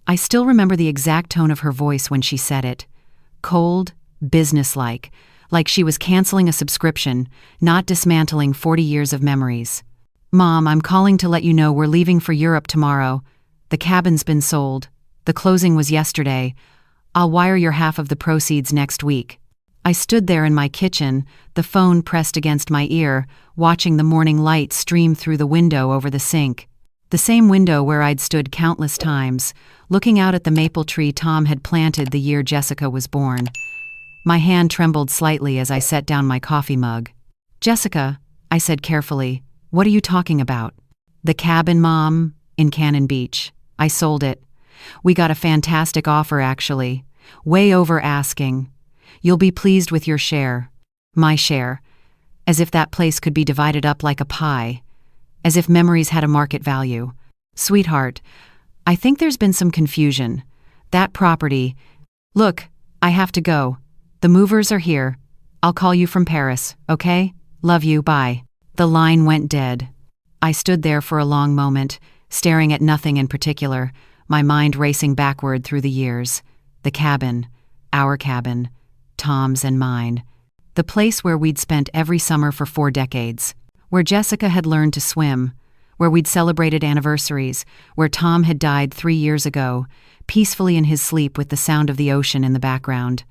I still remember the exact tone of her voice when she said it. Cold, businesslike, like she was canceling a subscription, not dismantling 40 years of memories. "Mom, I'm calling to let you know we're leaving for Europe tomorrow. The cabin's been sold. The closing was yesterday. I'll wire your half of the proceeds next week." I stood there in my kitchen, the phone pressed against my ear, watching the morning light stream through the window over the sink. The same window where I'd stood countless times, looking out at the maple tree Tom had planted the year Jessica was born. My hand trembled slightly as I set down my coffee mug. "Jessica," I said carefully, "what are you talking about?" "The cabin, Mom, in Cannon Beach. I sold it. We got a fantastic offer, actually. Way over asking. You'll be pleased with your share." My share. As if that place could be divided up like a pie. As if memories had a market value. "Sweetheart, I think there's been some confusion. That property—" "Look, I have to go. The movers are here. I'll call you from Paris, okay? Love you, bye." The line went dead. I stood there for a long moment, staring at nothing in particular, my mind racing backward through the years. The cabin, our cabin, Tom's and mine. The place where we'd spent every summer for 4 decades. Where Jessica had learned to swim. Where we'd celebrated anniversaries. Where Tom had died 3 years ago, peacefully in his sleep with the sound of the ocean in the background.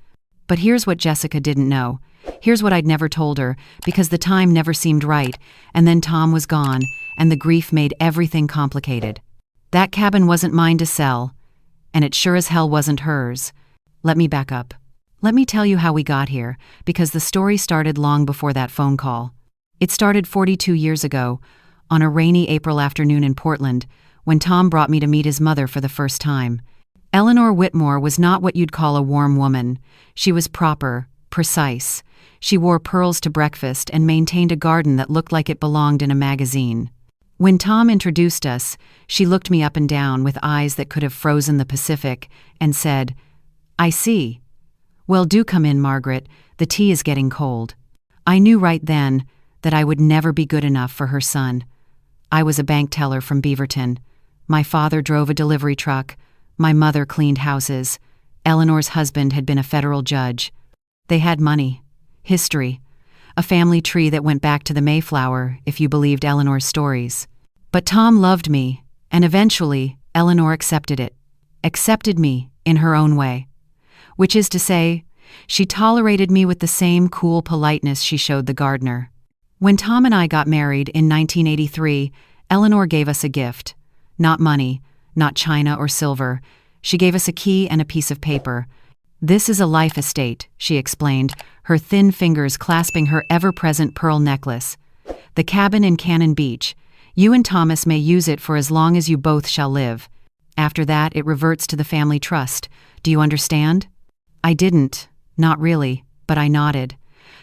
But here's what Jessica didn't know. Here's what I'd never told her, because the time never seemed right, and then Tom was gone, and the grief made everything complicated. That cabin wasn't mine to sell, and it sure as hell wasn't hers. Let me back up. Let me tell you how we got here, because the story started long before that phone call. It started 42 years ago, on a rainy April afternoon in Portland, when Tom brought me to meet his mother for the first time. Eleanor Whitmore was not what you'd call a warm woman. She was proper, precise. She wore pearls to breakfast and maintained a garden that looked like it belonged in a magazine. When Tom introduced us, she looked me up and down with eyes that could have frozen the Pacific and said, "I see. Well, do come in, Margaret. The tea is getting cold." I knew right then that I would never be good enough for her son. I was a bank teller from Beaverton. My father drove a delivery truck. My mother cleaned houses. Eleanor's husband had been a federal judge. They had money, history, a family tree that went back to the Mayflower, if you believed Eleanor's stories. But Tom loved me, and eventually, Eleanor accepted it. Accepted me in her own way. Which is to say, she tolerated me with the same cool politeness she showed the gardener. When Tom and I got married in 1983, Eleanor gave us a gift. Not money, not china or silver. She gave us a key and a piece of paper. "This is a life estate," she explained, her thin fingers clasping her ever-present pearl necklace. "The cabin in Cannon Beach. You and Thomas may use it for as long as you both shall live. After that, it reverts to the family trust. Do you understand?" I didn't, not really, but I nodded.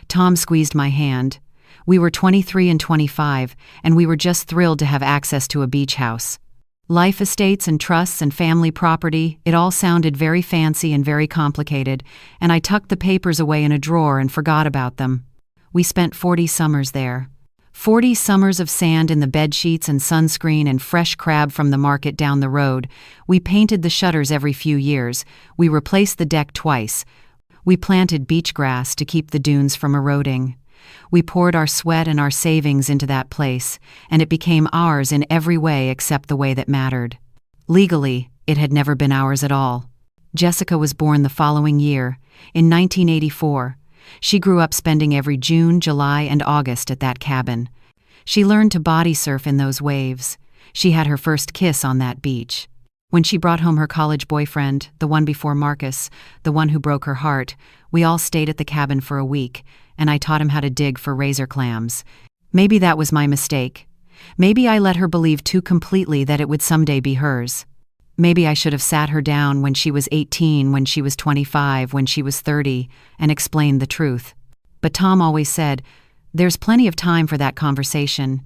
Tom squeezed my hand. We were 23 and 25, and we were just thrilled to have access to a beach house. Life estates and trusts and family property, it all sounded very fancy and very complicated, and I tucked the papers away in a drawer and forgot about them. We spent 40 summers there. 40 summers of sand in the bedsheets and sunscreen and fresh crab from the market down the road. We painted the shutters every few years. We replaced the deck twice. We planted beach grass to keep the dunes from eroding. We poured our sweat and our savings into that place, and it became ours in every way except the way that mattered. Legally, it had never been ours at all. Jessica was born the following year, in 1984. She grew up spending every June, July, and August at that cabin. She learned to body surf in those waves. She had her first kiss on that beach. When she brought home her college boyfriend, the one before Marcus, the one who broke her heart, we all stayed at the cabin for a week, and I taught him how to dig for razor clams. Maybe that was my mistake. Maybe I let her believe too completely that it would someday be hers. Maybe I should have sat her down when she was 18, when she was 25, when she was 30, and explained the truth. But Tom always said, "There's plenty of time for that conversation."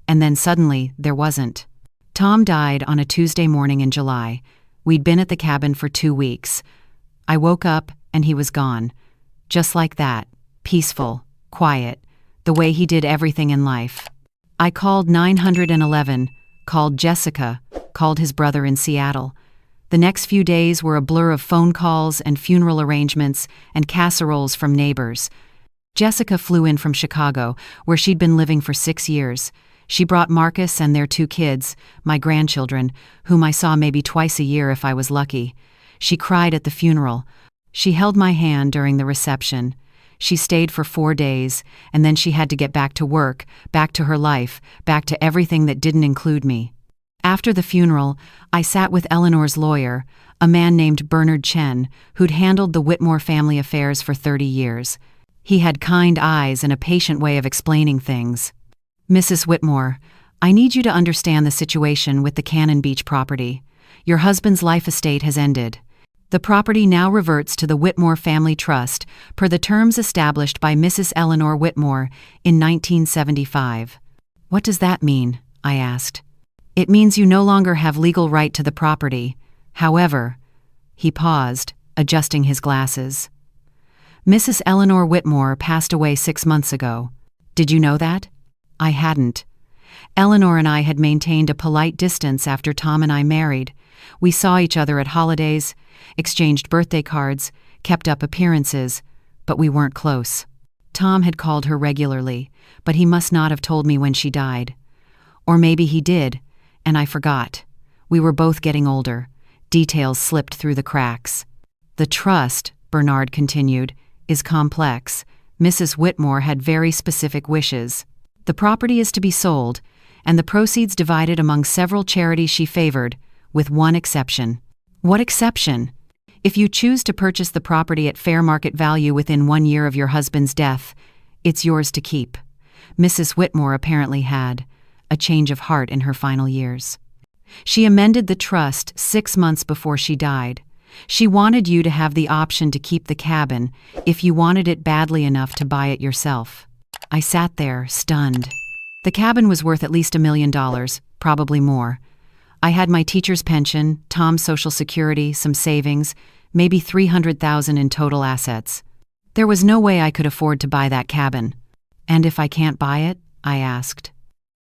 And then suddenly, there wasn't. Tom died on a Tuesday morning in July. We'd been at the cabin for 2 weeks. I woke up, and he was gone. Just like that. Peaceful, quiet, the way he did everything in life. I called 911, called Jessica, called his brother in Seattle. The next few days were a blur of phone calls and funeral arrangements and casseroles from neighbors. Jessica flew in from Chicago, where she'd been living for 6 years. She brought Marcus and their 2 kids, my grandchildren, whom I saw maybe twice a year if I was lucky. She cried at the funeral. She held my hand during the reception. She stayed for 4 days, and then she had to get back to work, back to her life, back to everything that didn't include me. After the funeral, I sat with Eleanor's lawyer, a man named Bernard Chen, who'd handled the Whitmore family affairs for 30 years. He had kind eyes and a patient way of explaining things. "Mrs. Whitmore, I need you to understand the situation with the Cannon Beach property. Your husband's life estate has ended. The property now reverts to the Whitmore Family Trust per the terms established by Mrs. Eleanor Whitmore in 1975. "What does that mean?" I asked. "It means you no longer have legal right to the property. However," he paused, adjusting his glasses. "Mrs. Eleanor Whitmore passed away 6 months ago. Did you know that?" I hadn't. Eleanor and I had maintained a polite distance after Tom and I married. We saw each other at holidays, exchanged birthday cards, kept up appearances, but we weren't close. Tom had called her regularly, but he must not have told me when she died. Or maybe he did, and I forgot. We were both getting older. Details slipped through the cracks. "The trust," Bernard continued, "is complex. Mrs. Whitmore had very specific wishes. The property is to be sold, and the proceeds divided among several charities she favored, with one exception." "What exception?" "If you choose to purchase the property at fair market value within 1 year of your husband's death, it's yours to keep." Mrs. Whitmore apparently had a change of heart in her final years. She amended the trust 6 months before she died. She wanted you to have the option to keep the cabin if you wanted it badly enough to buy it yourself. I sat there, stunned. The cabin was worth at least $1 million, probably more. I had my teacher's pension, Tom's Social Security, some savings, maybe $300,000 in total assets. There was no way I could afford to buy that cabin. "And if I can't buy it?" I asked.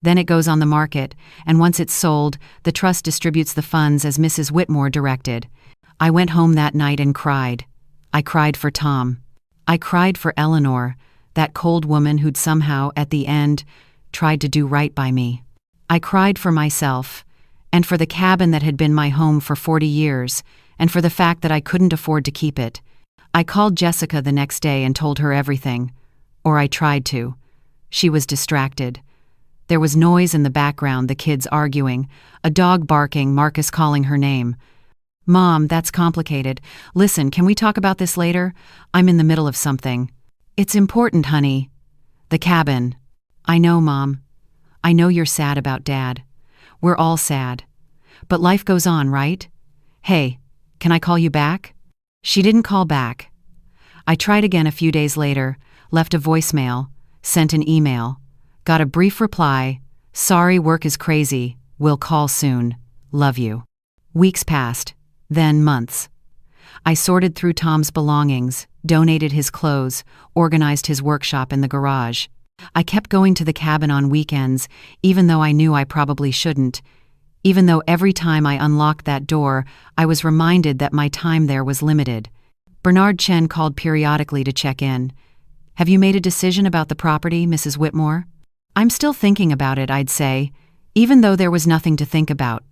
"Then it goes on the market, and once it's sold, the trust distributes the funds as Mrs. Whitmore directed." I went home that night and cried. I cried for Tom. I cried for Eleanor, that cold woman who'd somehow, at the end, tried to do right by me. I cried for myself, and for the cabin that had been my home for 40 years, and for the fact that I couldn't afford to keep it. I called Jessica the next day and told her everything. Or I tried to. She was distracted. There was noise in the background, the kids arguing, a dog barking, Marcus calling her name. "Mom, that's complicated. Listen, can we talk about this later? I'm in the middle of something." "It's important, honey." "The cabin." "I know, Mom. I know you're sad about Dad. We're all sad. But life goes on, right? Hey, can I call you back?" She didn't call back. I tried again a few days later, left a voicemail, sent an email, got a brief reply, "Sorry, work is crazy. We'll call soon. Love you." Weeks passed. Then months. I sorted through Tom's belongings, donated his clothes, organized his workshop in the garage. I kept going to the cabin on weekends, even though I knew I probably shouldn't. Even though every time I unlocked that door, I was reminded that my time there was limited. Bernard Chen called periodically to check in. "Have you made a decision about the property, Mrs. Whitmore?" "I'm still thinking about it," I'd say, even though there was nothing to think about.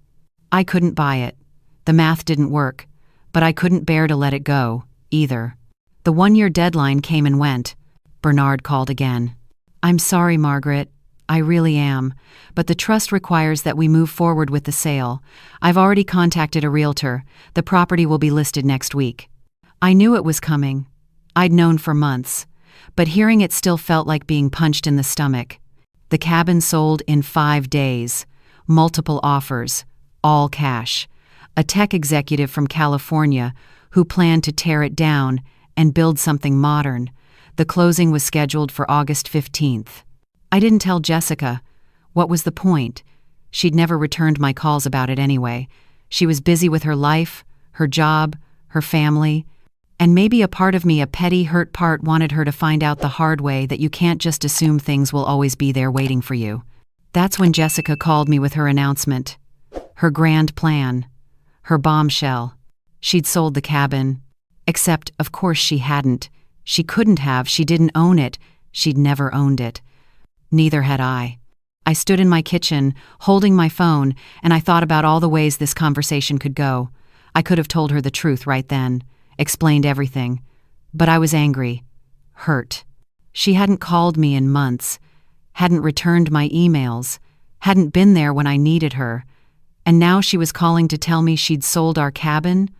I couldn't buy it. The math didn't work, but I couldn't bear to let it go, either. The 1-year deadline came and went. Bernard called again. "I'm sorry, Margaret. I really am. But the trust requires that we move forward with the sale. I've already contacted a realtor. The property will be listed next week." I knew it was coming. I'd known for months. But hearing it still felt like being punched in the stomach. The cabin sold in 5 days. Multiple offers. All cash. A tech executive from California who planned to tear it down and build something modern. The closing was scheduled for August 15th. I didn't tell Jessica. What was the point? She'd never returned my calls about it anyway. She was busy with her life, her job, her family, and maybe a part of me, a petty, hurt part, wanted her to find out the hard way that you can't just assume things will always be there waiting for you. That's when Jessica called me with her announcement. Her grand plan. Her bombshell. She'd sold the cabin. Except, of course, she hadn't. She couldn't have. She didn't own it. She'd never owned it. Neither had I. I stood in my kitchen, holding my phone, and I thought about all the ways this conversation could go. I could have told her the truth right then, explained everything. But I was angry. Hurt. She hadn't called me in months, hadn't returned my emails, hadn't been there when I needed her, and now she was calling to tell me she'd sold our cabin,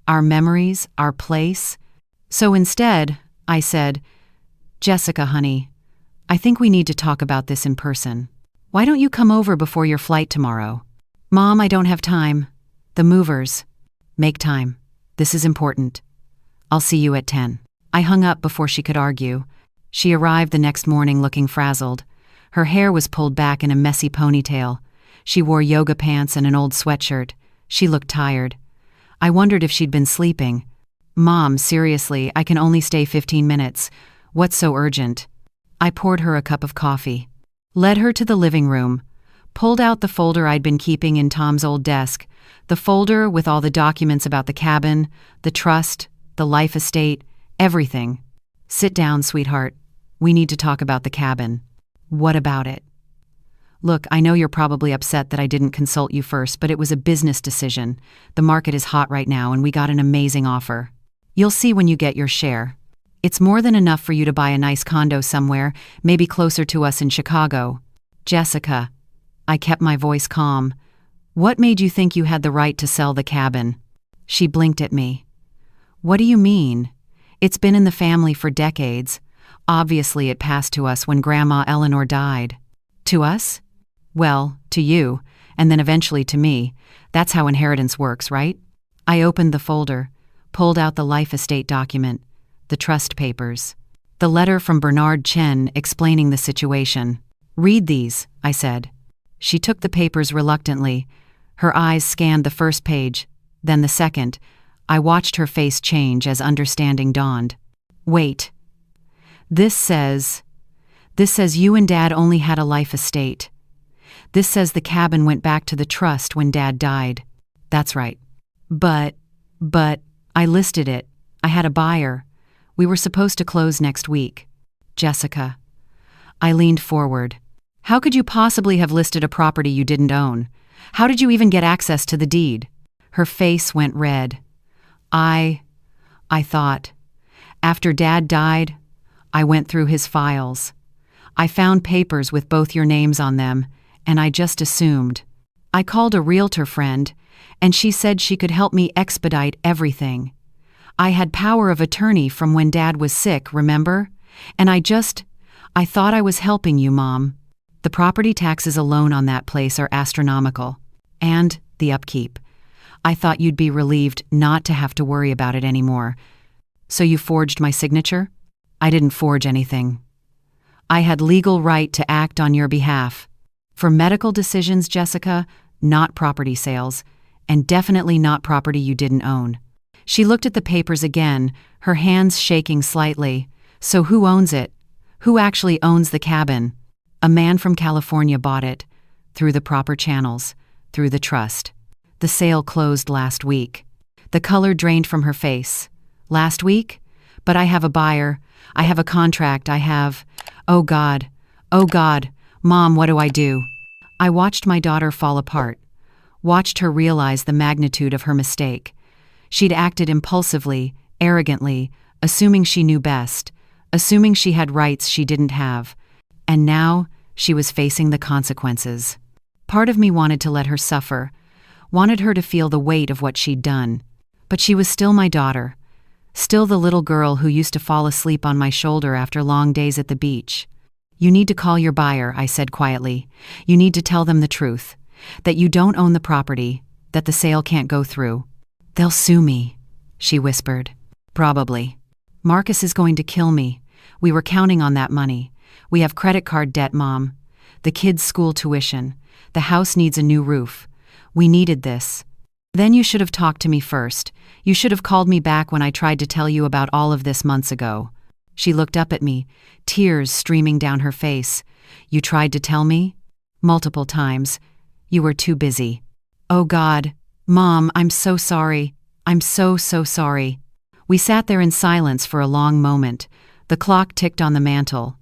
our memories, our place. So instead, I said, "Jessica, honey, I think we need to talk about this in person. Why don't you come over before your flight tomorrow?" "Mom, I don't have time. The movers." "Make time. This is important. I'll see you at 10. I hung up before she could argue. She arrived the next morning looking frazzled. Her hair was pulled back in a messy ponytail. She wore yoga pants and an old sweatshirt. She looked tired. I wondered if she'd been sleeping. "Mom, seriously, I can only stay 15 minutes. What's so urgent?" I poured her a cup of coffee, led her to the living room, pulled out the folder I'd been keeping in Tom's old desk, the folder with all the documents about the cabin, the trust, the life estate, everything. "Sit down, sweetheart. We need to talk about the cabin." "What about it?" "Look, I know you're probably upset that I didn't consult you first, but it was a business decision. The market is hot right now, and we got an amazing offer. You'll see when you get your share. It's more than enough for you to buy a nice condo somewhere, maybe closer to us in Chicago." "Jessica," I kept my voice calm, "what made you think you had the right to sell the cabin?" She blinked at me. "What do you mean? It's been in the family for decades. Obviously it passed to us when Grandma Eleanor died." "To us?" "Well, to you, and then eventually to me. That's how inheritance works, right?" I opened the folder, pulled out the life estate document, the trust papers, the letter from Bernard Chen explaining the situation. "Read these," I said. She took the papers reluctantly. Her eyes scanned the first page, then the second. I watched her face change as understanding dawned. "Wait. This says you and Dad only had a life estate. This says the cabin went back to the trust when Dad died." "That's right." But, I listed it. I had a buyer. We were supposed to close next week." "Jessica." I leaned forward. "How could you possibly have listed a property you didn't own? How did you even get access to the deed?" Her face went red. I thought. After Dad died, I went through his files. I found papers with both your names on them, and I just assumed. I called a realtor friend, and she said she could help me expedite everything. I had power of attorney from when Dad was sick, remember? And I thought I was helping you, Mom. The property taxes alone on that place are astronomical. And the upkeep. I thought you'd be relieved not to have to worry about it anymore. So you forged my signature?" "I didn't forge anything. I had legal right to act on your behalf. For medical decisions, Jessica, not property sales, and definitely not property you didn't own." She looked at the papers again, her hands shaking slightly. "So who owns it? Who actually owns the cabin?" "A man from California bought it, through the proper channels, through the trust. The sale closed last week." The color drained from her face. "Last week? But I have a buyer. I have a contract. I have... Oh God. Oh God. Mom, what do I do?" I watched my daughter fall apart. Watched her realize the magnitude of her mistake. She'd acted impulsively, arrogantly, assuming she knew best, assuming she had rights she didn't have. And now, she was facing the consequences. Part of me wanted to let her suffer, wanted her to feel the weight of what she'd done. But she was still my daughter, still the little girl who used to fall asleep on my shoulder after long days at the beach. "You need to call your buyer," I said quietly. "You need to tell them the truth, that you don't own the property, that the sale can't go through." "They'll sue me," she whispered. "Probably. Marcus is going to kill me. We were counting on that money. We have credit card debt, Mom. The kids' school tuition. The house needs a new roof. We needed this. Then you should have talked to me first. You should have called me back when I tried to tell you about all of this months ago." She looked up at me, tears streaming down her face. "You tried to tell me?" "Multiple times. You were too busy." "Oh God," Mom, I'm so sorry. I'm so sorry. We sat there in silence for a long moment. The clock ticked on the mantel.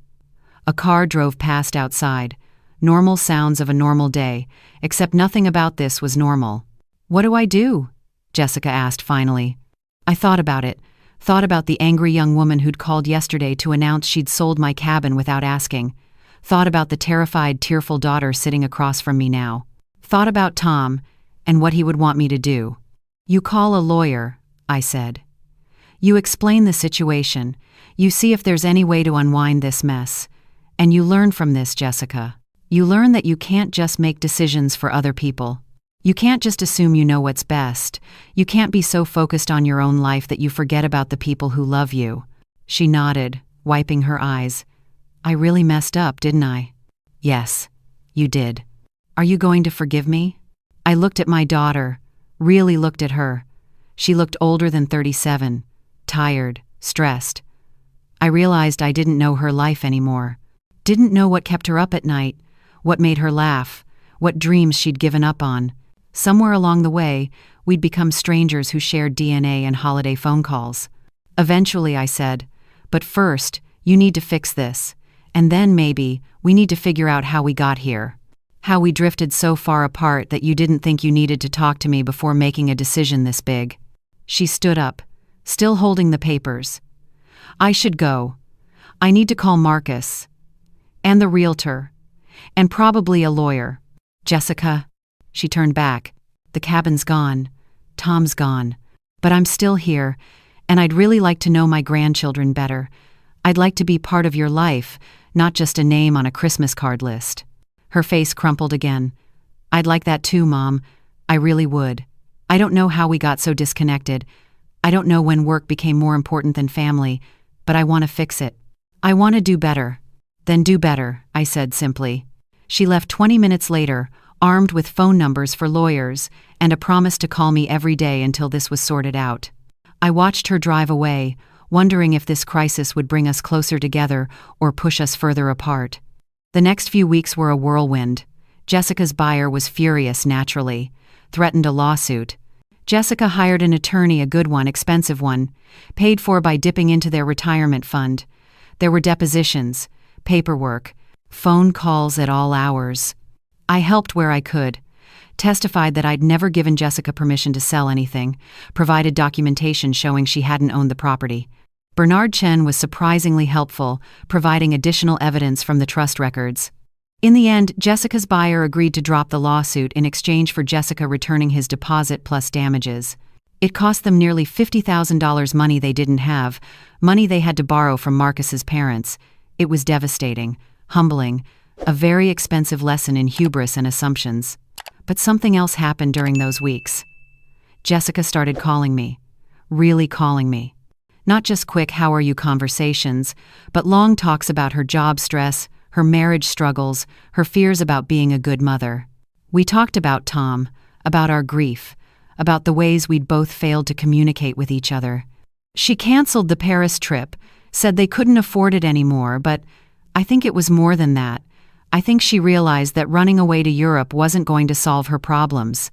A car drove past outside. Normal sounds of a normal day, except nothing about this was normal. What do I do? Jessica asked finally. I thought about it. Thought about the angry young woman who'd called yesterday to announce she'd sold my cabin without asking. Thought about the terrified, tearful daughter sitting across from me now. Thought about Tom and what he would want me to do. You call a lawyer, I said. You explain the situation. You see if there's any way to unwind this mess. And you learn from this, Jessica. You learn that you can't just make decisions for other people. You can't just assume you know what's best. You can't be so focused on your own life that you forget about the people who love you. She nodded, wiping her eyes. I really messed up, didn't I? Yes, you did. Are you going to forgive me? I looked at my daughter, really looked at her. She looked older than 37, tired, stressed. I realized I didn't know her life anymore. Didn't know what kept her up at night, what made her laugh, what dreams she'd given up on. Somewhere along the way, we'd become strangers who shared DNA and holiday phone calls. Eventually, I said, but first, you need to fix this. And then maybe, we need to figure out how we got here. How we drifted so far apart that you didn't think you needed to talk to me before making a decision this big. She stood up, still holding the papers. I should go. I need to call Marcus. And the realtor. And probably a lawyer. Jessica. She turned back. The cabin's gone. Tom's gone. But I'm still here, and I'd really like to know my grandchildren better. I'd like to be part of your life, not just a name on a Christmas card list. Her face crumpled again. I'd like that too, Mom. I really would. I don't know how we got so disconnected. I don't know when work became more important than family, but I want to fix it. I want to do better. Then do better, I said simply. She left 20 minutes later, armed with phone numbers for lawyers and a promise to call me every day until this was sorted out. I watched her drive away, wondering if this crisis would bring us closer together or push us further apart. The next few weeks were a whirlwind. Jessica's buyer was furious naturally, threatened a lawsuit. Jessica hired an attorney, a good one, expensive one, paid for by dipping into their retirement fund. There were depositions, paperwork, phone calls at all hours. I helped where I could, testified that I'd never given Jessica permission to sell anything, provided documentation showing she hadn't owned the property. Bernard Chen was surprisingly helpful, providing additional evidence from the trust records. In the end, Jessica's buyer agreed to drop the lawsuit in exchange for Jessica returning his deposit plus damages. It cost them nearly $50,000, money they didn't have, money they had to borrow from Marcus's parents. It was devastating, humbling, a very expensive lesson in hubris and assumptions. But something else happened during those weeks. Jessica started calling me. Really calling me. Not just quick "how are you" conversations, but long talks about her job stress, her marriage struggles, her fears about being a good mother. We talked about Tom, about our grief, about the ways we'd both failed to communicate with each other. She canceled the Paris trip, said they couldn't afford it anymore, but I think it was more than that. I think she realized that running away to Europe wasn't going to solve her problems,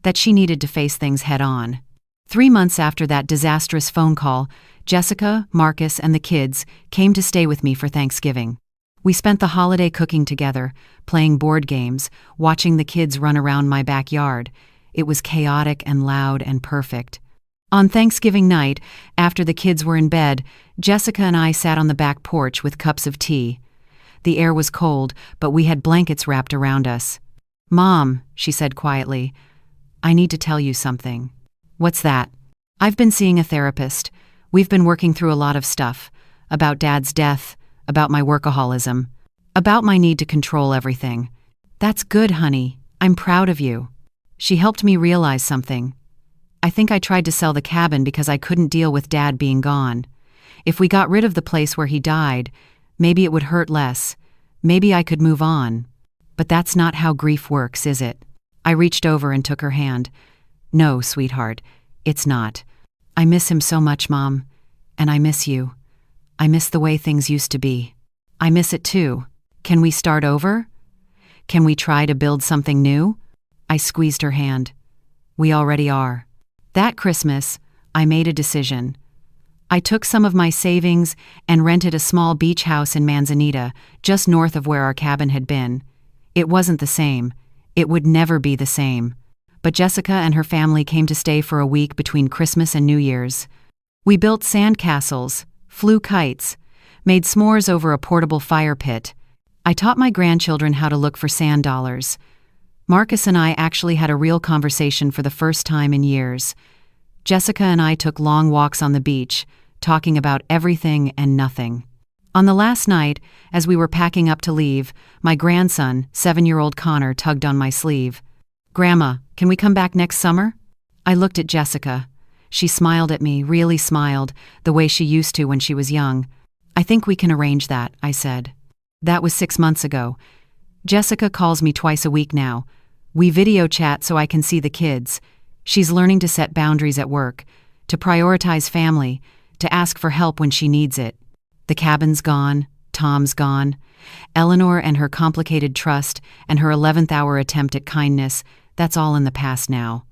that she needed to face things head on. 3 months after that disastrous phone call, Jessica, Marcus, and the kids came to stay with me for Thanksgiving. We spent the holiday cooking together, playing board games, watching the kids run around my backyard. It was chaotic and loud and perfect. On Thanksgiving night, after the kids were in bed, Jessica and I sat on the back porch with cups of tea. The air was cold, but we had blankets wrapped around us. "Mom," she said quietly, "I need to tell you something." "What's that?" "I've been seeing a therapist. We've been working through a lot of stuff. About Dad's death, about my workaholism, about my need to control everything." "That's good, honey. I'm proud of you." She helped me realize something. I think I tried to sell the cabin because I couldn't deal with Dad being gone. If we got rid of the place where he died, maybe it would hurt less. Maybe I could move on. But that's not how grief works, is it? I reached over and took her hand. "No, sweetheart, it's not. I miss him so much, Mom. And I miss you. I miss the way things used to be. I miss it too. Can we start over? Can we try to build something new?" I squeezed her hand. We already are. That Christmas, I made a decision. I took some of my savings and rented a small beach house in Manzanita, just north of where our cabin had been. It wasn't the same. It would never be the same. But Jessica and her family came to stay for a week between Christmas and New Year's. We built sand castles, flew kites, made s'mores over a portable fire pit. I taught my grandchildren how to look for sand dollars. Marcus and I actually had a real conversation for the first time in years. Jessica and I took long walks on the beach, talking about everything and nothing. On the last night, as we were packing up to leave, my grandson, 7-year-old Connor, tugged on my sleeve. "Grandma, can we come back next summer?" I looked at Jessica. She smiled at me, really smiled, the way she used to when she was young. "I think we can arrange that," I said. That was 6 months ago. Jessica calls me twice a week now. We video chat so I can see the kids. She's learning to set boundaries at work, to prioritize family, to ask for help when she needs it. The cabin's gone, Tom's gone. Eleanor and her complicated trust and her 11th hour attempt at kindness, that's all in the past now.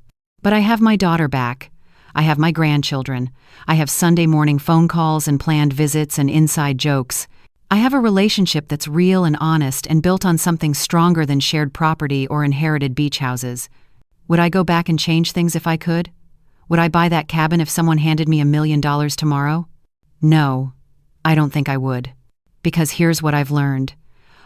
But I have my daughter back. I have my grandchildren. I have Sunday morning phone calls and planned visits and inside jokes. I have a relationship that's real and honest and built on something stronger than shared property or inherited beach houses. Would I go back and change things if I could? Would I buy that cabin if someone handed me $1 million tomorrow? No, I don't think I would. Because here's what I've learned.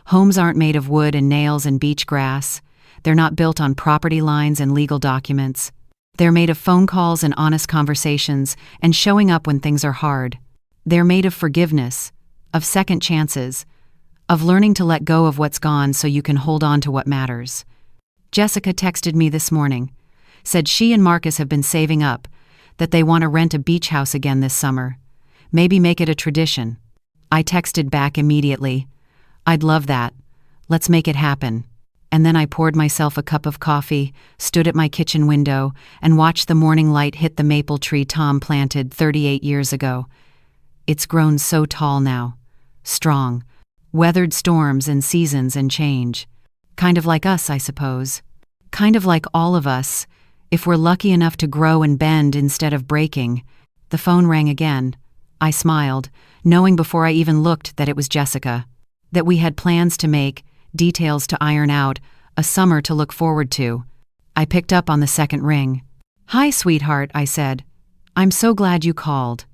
Homes aren't made of wood and nails and beach grass. They're not built on property lines and legal documents. They're made of phone calls and honest conversations and showing up when things are hard. They're made of forgiveness, of second chances, of learning to let go of what's gone so you can hold on to what matters. Jessica texted me this morning, said she and Marcus have been saving up, that they want to rent a beach house again this summer. Maybe make it a tradition. I texted back immediately, "I'd love that. Let's make it happen." And then I poured myself a cup of coffee, stood at my kitchen window, and watched the morning light hit the maple tree Tom planted 38 years ago. It's grown so tall now, strong, weathered storms and seasons and change. Kind of like us, I suppose. Kind of like all of us, if we're lucky enough to grow and bend instead of breaking. The phone rang again. I smiled, knowing before I even looked that it was Jessica. That we had plans to make, details to iron out, a summer to look forward to. I picked up on the second ring. "Hi, sweetheart," I said. "I'm so glad you called."